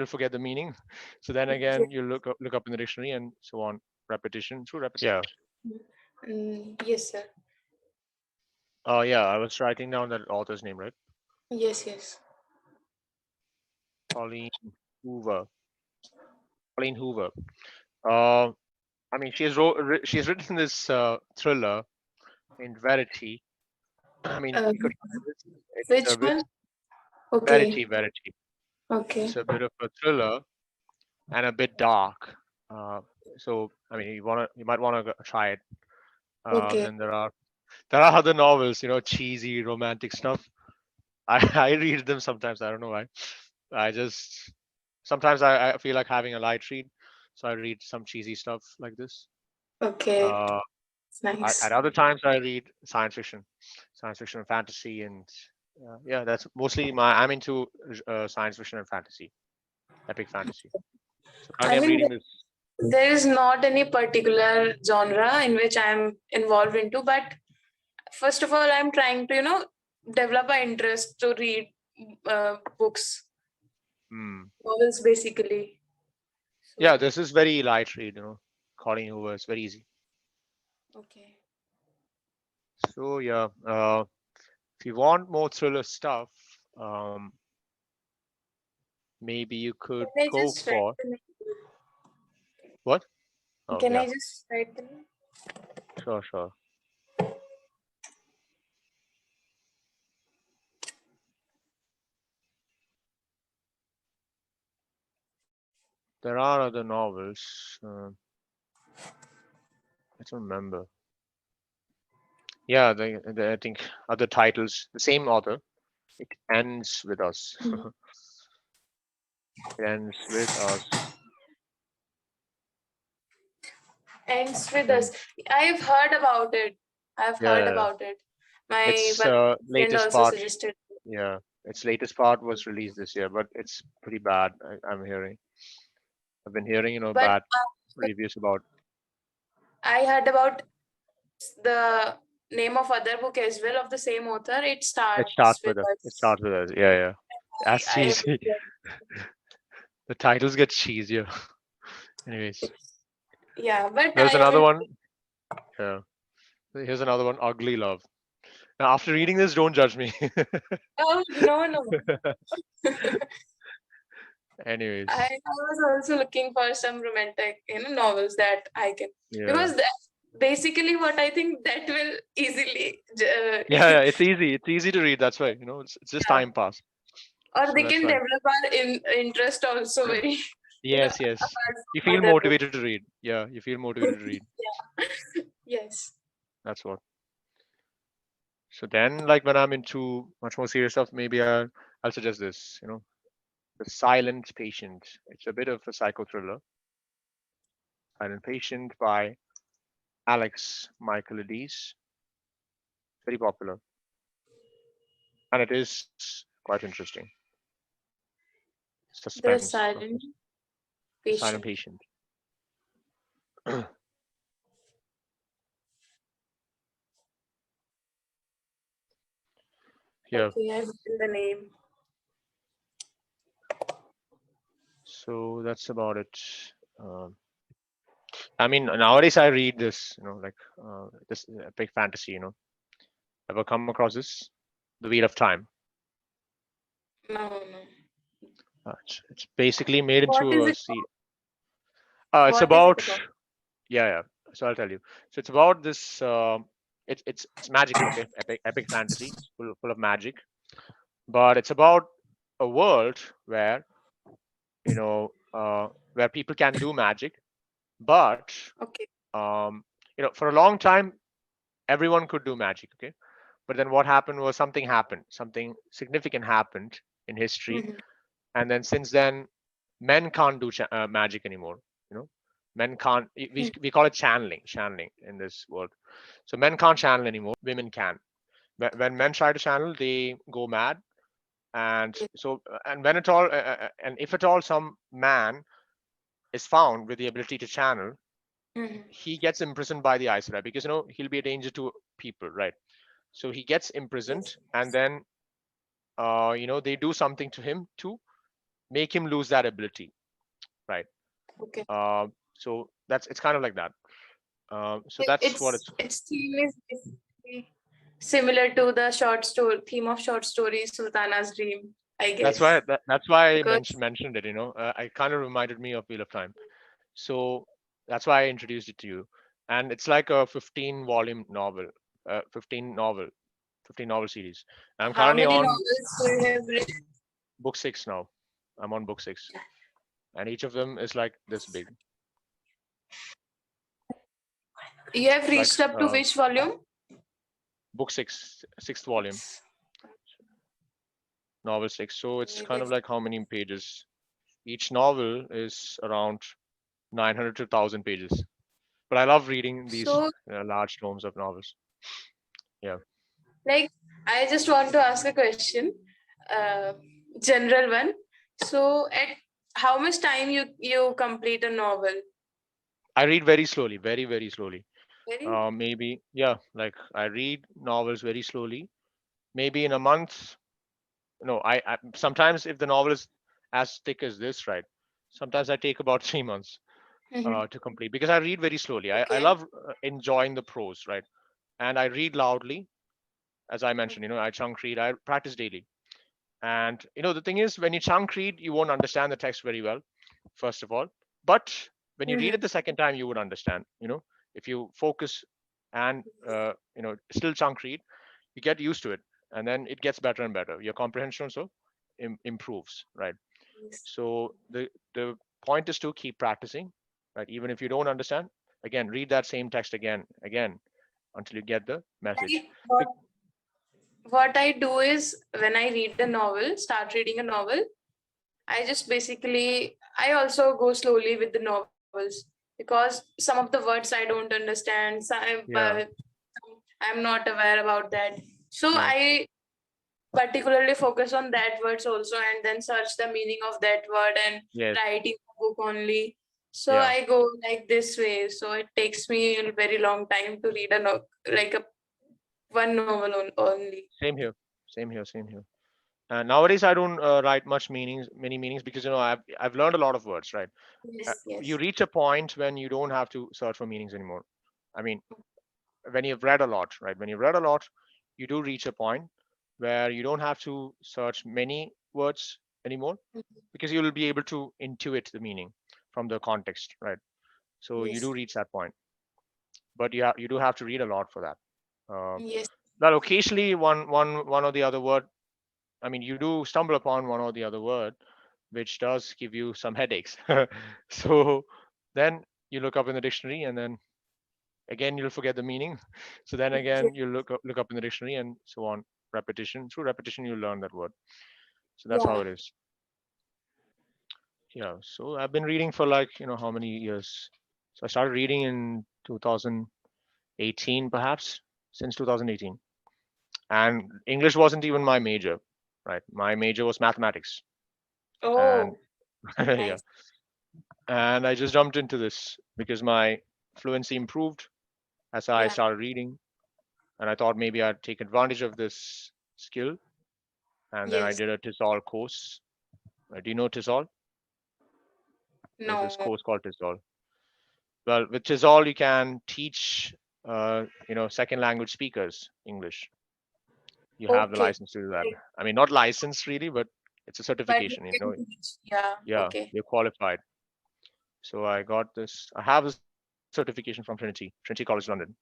forget the meaning. So then Okay. again, you look up in the dictionary and so on. Repetition through Yeah. repetition. Yes, sir. Oh yeah, I was writing down that author's name, right? Yes, yes. Pauline Hoover. Pauline Hoover. Uh, I mean, she has written this thriller in Verity. I mean, Uh, you could find this. It's which a bit one? Okay. Verity. Okay. It's a bit of a thriller and a bit dark. Uh, so I mean, you might wanna try it. Okay. Then there are other novels, cheesy romantic stuff. I I read them sometimes. I don't know why. I just sometimes I feel like having a light read, so I read some cheesy stuff like this. Okay. Uh, It's at nice. other times I read science fiction and fantasy, and yeah, that's mostly I'm into science fiction and fantasy, epic fantasy. So I currently I'm mean, reading this. there is not any particular genre in which I am involved into, but first of all, I'm trying to, develop an interest to read books, Hmm. novels basically. Yeah, So, this is very light read. Calling over is very easy. okay. So yeah, if you want more thriller stuff, um, maybe you could Can I go just write for the what? name? Oh Can yeah, I just write the name? sure, sure. There are other novels. I don't remember. Yeah, I think other titles, the same author. It ends with us. Mhm. It ends with us. Ends with Then us. I've heard about it. I've yeah, heard yeah, yeah. about it. My Its one friend latest also part. suggested. Yeah, its latest part was released this year, but it's pretty bad. I'm hearing. I've been hearing, But bad reviews about. I heard about the name of other book as well of the same author. It It starts starts with with us. It us. starts with us. Yeah, yeah. That's I have cheesy. The titles get cheesier. Anyways, yeah, but I there's another haven't. one. Yeah. Here's another one. Ugly Love. Now, after reading this, don't judge me. Oh no, no. I Anyways, was also looking for some romantic, novels that I can, yeah. because basically what I think that will easily, Yeah, yeah, it's easy. It's easy to read. That's why, it's just yeah, time pass. or So they that's can why. develop our interest also very, Yes, yes. apart You from feel other books. motivated to read. Yeah, you feel motivated to read. Yeah. Yes. That's what. So then, like when I'm into much more serious stuff, maybe I'll suggest this. The Silent Patient. It's a bit of a psycho thriller. Silent Patient by Alex Michaelides. Very popular, and it is quite interesting. The Suspense, of silent course. The Silent patient. Patient. Yeah. Okay, I've written the name. So that's about it. Um, I mean, nowadays I read this, this epic fantasy. Ever come across this? The Wheel of Time. No, no. It's basically made What into is a it? sea. It's What is it about about? yeah, yeah. So I'll tell you. So it's about this. It's magical. Okay, epic fantasy. It's full of magic. But it's about a world where where people can do magic, but Okay. um, for a long time everyone could do magic. Okay, but then what happened was something significant happened in history, Mhm. and then since then men can't do magic anymore. you know Men can't. We call it channeling in this world. So men can't channel anymore, women can. When men try to channel, they go mad. And when at all and if at all some man is found with the ability to channel, Mhm. he gets imprisoned by the Aes Sedai, because he'll be a danger to people, right? So he gets Yes. imprisoned, and then they do something to him too. make him lose that ability, right? Okay. So that's it's kind of like that. So that's what it's. Its theme is basically similar to the short story theme of short story Sultana's Dream, I guess. That's why I Because mentioned it. I kind of reminded me of Wheel of Time. So that's why I introduced it to you. And it's like a 15 volume novel, 15 novel, 15 novel series. I'm how currently many on novels do you have read? book six now. I'm on book six, and each of them is like this big. You have It's like reached up to which volume? book six, sixth volume, Six. novel six. So it's Okay, kind of like how many pages? Each novel is around 900 to 1,000 pages. But I love reading these so, large tomes of novels. Yeah. like, I just want to ask a question, uh, general one. So, at how much time you complete a novel? I read very slowly, very, very slowly. Very. Maybe, yeah, like I read novels very slowly. Maybe in a month. No, I sometimes if the novel is as thick as this, right? Sometimes I take about 3 months Mhm. to complete because I read very slowly. I Okay. love enjoying the prose, right? And I read loudly, as I mentioned. I chunk read. I practice daily. And the thing is, when you chunk read, you won't understand the text very well, first of all. But when you read Mhm. it the second time, you would understand. If you focus and still chunk read, you get used to it, and then it gets better and better. Your comprehension also improves, right? Yes. So the point is to keep practicing, right? Even if you don't understand, again, read that same text again until you get the message. Like, what I do is when I read a novel, start reading a novel, I just basically I also go slowly with the novels because some of the words I don't understand. Yeah. I'm not aware about that. So No. I particularly focus on that words also and then search the meaning of that word and Yes. write in the book only. So Yeah. I go like this way. So it takes me a very long time to read like a one novel only. Same here. Same here. Same here. Nowadays, I don't write many meanings, because I've learned a lot of words, right? Yes, You yes. reach a point when you don't have to search for meanings anymore. I mean, when you've read a lot, right? When you've read a lot, you do reach a point where you don't have to search many words anymore, because you'll be able to intuit the meaning from the context, right? So you do Yes. reach that point, but you do have to read a lot for that. Uh, Yes. well, occasionally one or the other word. I mean, you do stumble upon one or the other word, which does give you some headaches. So then you look up in the dictionary, and then again you'll forget the meaning. So then again you look up in the dictionary, and so on. Repetition. Through repetition, you learn that word. So that's how Yeah. it is. Yeah. So I've been reading for, like, how many years. So I started reading in 2018, perhaps, since 2018. And English wasn't even my major, right? My major was mathematics. And Oh, yeah, nice. and I just jumped into this because my fluency improved as I Yeah. started reading, and I thought maybe I'd take advantage of this skill. And then I Yes. did a TESOL course. Do you know TESOL? There's this No. course called TESOL. Well, with TESOL, you can teach, second language speakers English. You have the Okay. license to do that. Like, I mean, not license really, but it's a but you certification. can teach. Yeah. Yeah, Okay. you're qualified. So I got this. I have the certification from Trinity College London.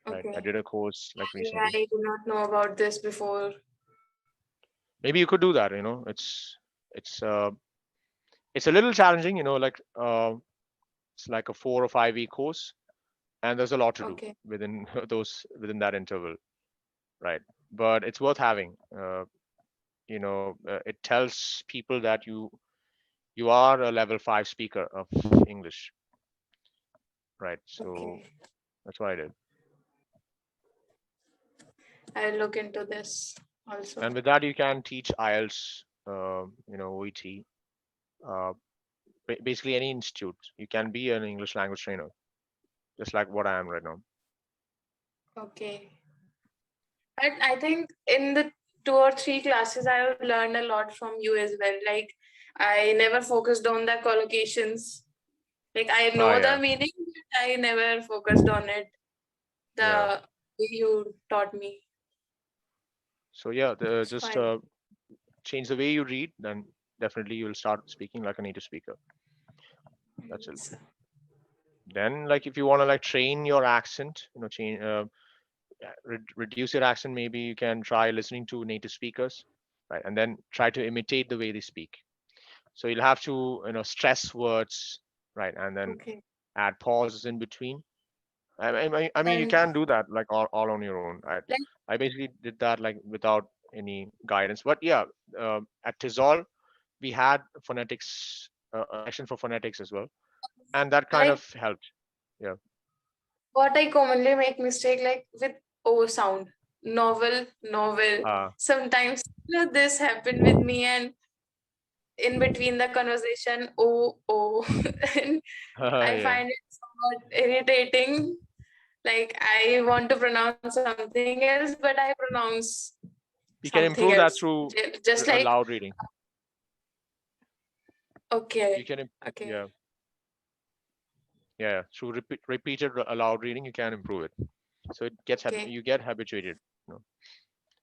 Right. I did a Okay. course like recently. I do not know about this before. Maybe you could do that. It's it's a little challenging. It's like a 4 or 5 week course, and there's a lot to do Okay. within within that interval, right? But it's worth having. It tells people that you are a level 5 speaker of English, right? So Okay. that's what I did. I'll look into this also. And with that, you can teach IELTS, OET, uh, basically any institute. You can be an English language trainer, just like what I am right now. Okay. And I think in the 2 or 3 classes, I have learned a lot from you as well. Like I never focused on the collocations. Like I Ah, know the yeah, meaning, but I never focused on it. yeah. The way you taught me. So yeah, It's just fine. change the way you read, then definitely you'll start speaking like a native speaker. That's it. Yes. Then, like, if you want to like train your accent, change, reduce your accent, maybe you can try listening to native speakers, right? And then try to imitate the way they speak. So you'll have to, stress words, right? And then Okay. add pauses in between. I mean, you And can do that like all on your own. like I basically did that like without any guidance. But yeah, at Tizol, we had phonetics, a section for phonetics as well, and that kind of like helped. Yeah. what I commonly make mistake like with O sound. Novel. Uh, Sometimes this happened with me, and in between the conversation, oh, and I yeah. find it somewhat irritating. Like I want to pronounce something else, but I pronounce You can something improve else. that through Just like loud reading. You okay, can, okay, yeah, yeah, through repeated loud reading, you can improve it. So it gets okay, you get habituated. You know?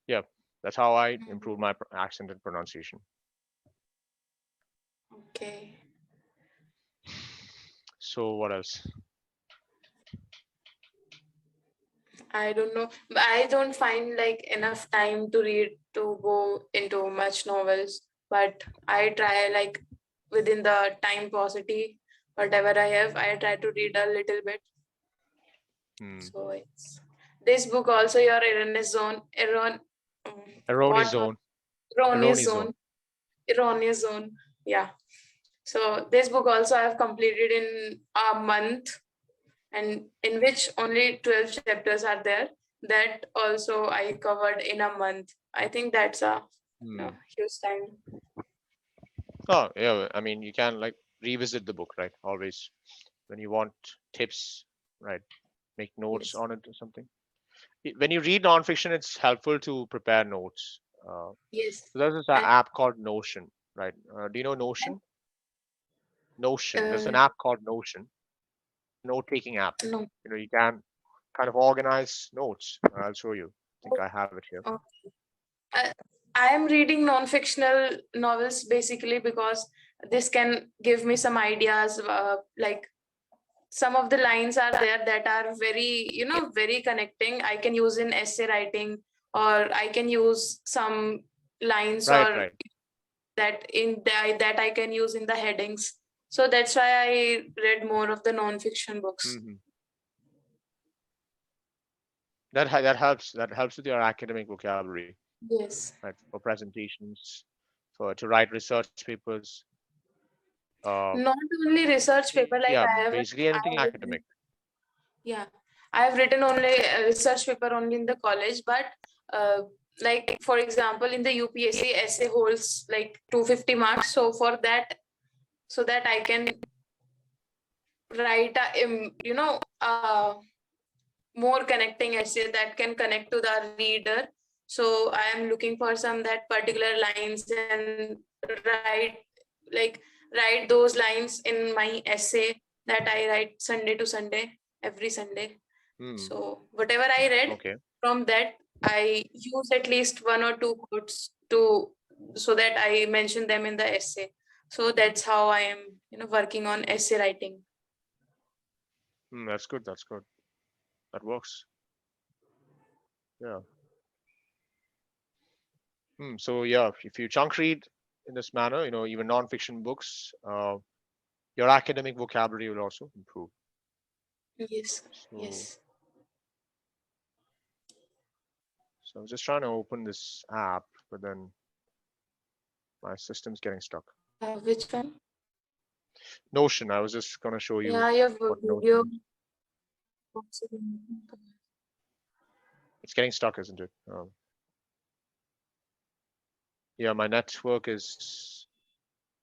Yeah, that's how I improve mhm, my accent and pronunciation. okay. So what else? I don't know. But I don't find like enough time to read to go into much novels. But I try like within the time paucity, whatever I have, I try to read a little bit. Hmm. So it's this book also your Erroneous what was zone. erroneous Erroneous zone. zone. Erroneous zone. Yeah. So this book also I have completed in a month, and in which only 12 chapters are there. That also I covered in a month. I think that's a Hmm. huge time. Oh, yeah. I mean, you can like revisit the book, right? Always when you want tips, right? Make notes Yes. on it or something. When you read nonfiction, it's helpful to prepare notes. Yes. So there's this And app called Notion, right? Do you know Notion? Notion. There's an uh, app called Notion, note-taking app. no. You can kind of organize notes. I'll show you. I think I have it here. Oh, I, I am reading non-fictional novels basically because this can give me some ideas. Like some of the lines are there that are very, very connecting. I can use in essay writing, or I can use some lines Right, or right. that I can use in the headings. So that's why I read more of the non-fiction books. Hmm. That helps. That helps with your academic vocabulary, Yes. right? For presentations, for to write research papers. Uh, Not only research paper, like yeah, I have basically anything academic. yeah, I have written only a research paper only in the college, but uh, like for example, in the UPSC essay holds like 250 marks. So for that, so that I can write more connecting essay that can connect to the reader. So I am looking for some that particular lines and write like write those lines in my essay that I write Sunday to Sunday every Sunday. Hmm. So whatever I read Okay. from that, I use at least one or two quotes to so that I mention them in the essay. So that's how I am, working on essay writing. That's good. That's good. That works. Yeah. So yeah, if you chunk read in this manner, even non-fiction books, your academic vocabulary will also improve. Yes, So, yes. so I'm just trying to open this app, but then my system's getting stuck. Which one? Notion. I was just gonna show you Yeah, your what video. Notion. It's getting stuck, isn't it? Yeah, my network is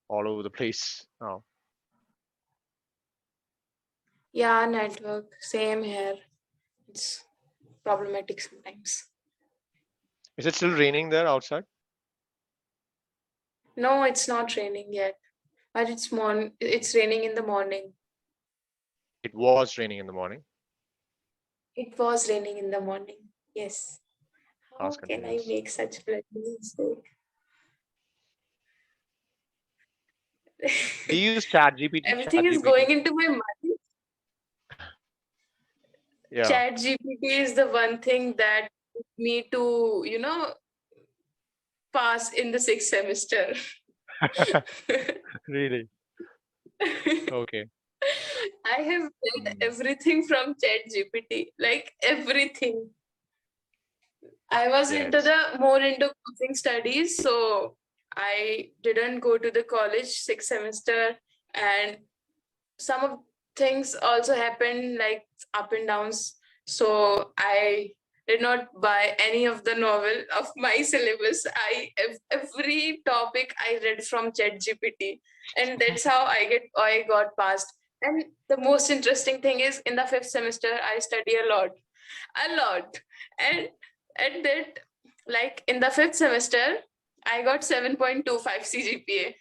all over the place now. Yeah, network. Same here. It's problematic sometimes. Is it still raining there outside? No, it's not raining yet, but it's raining in the morning. It was raining in the morning. It was raining in the morning. Yes. Past How can I continuous. make such bloody mistake? Do you use Chat GPT? Chat Everything is GPT. going into my mind. Yeah. Chat GPT is the one thing that me to, pass in the sixth semester. Really? Okay. I have read Mm. everything from Chat GPT, like everything. I was into Yes. the more into coaching studies, so I didn't go to the college sixth semester, and some of things also happened like up and downs. So I did not buy any of the novel of my syllabus. Every topic I read from Chat GPT, and that's how I got passed. And the most interesting thing is in the fifth semester I study a lot, and at that, like in the fifth semester I got 7.25 CGPA.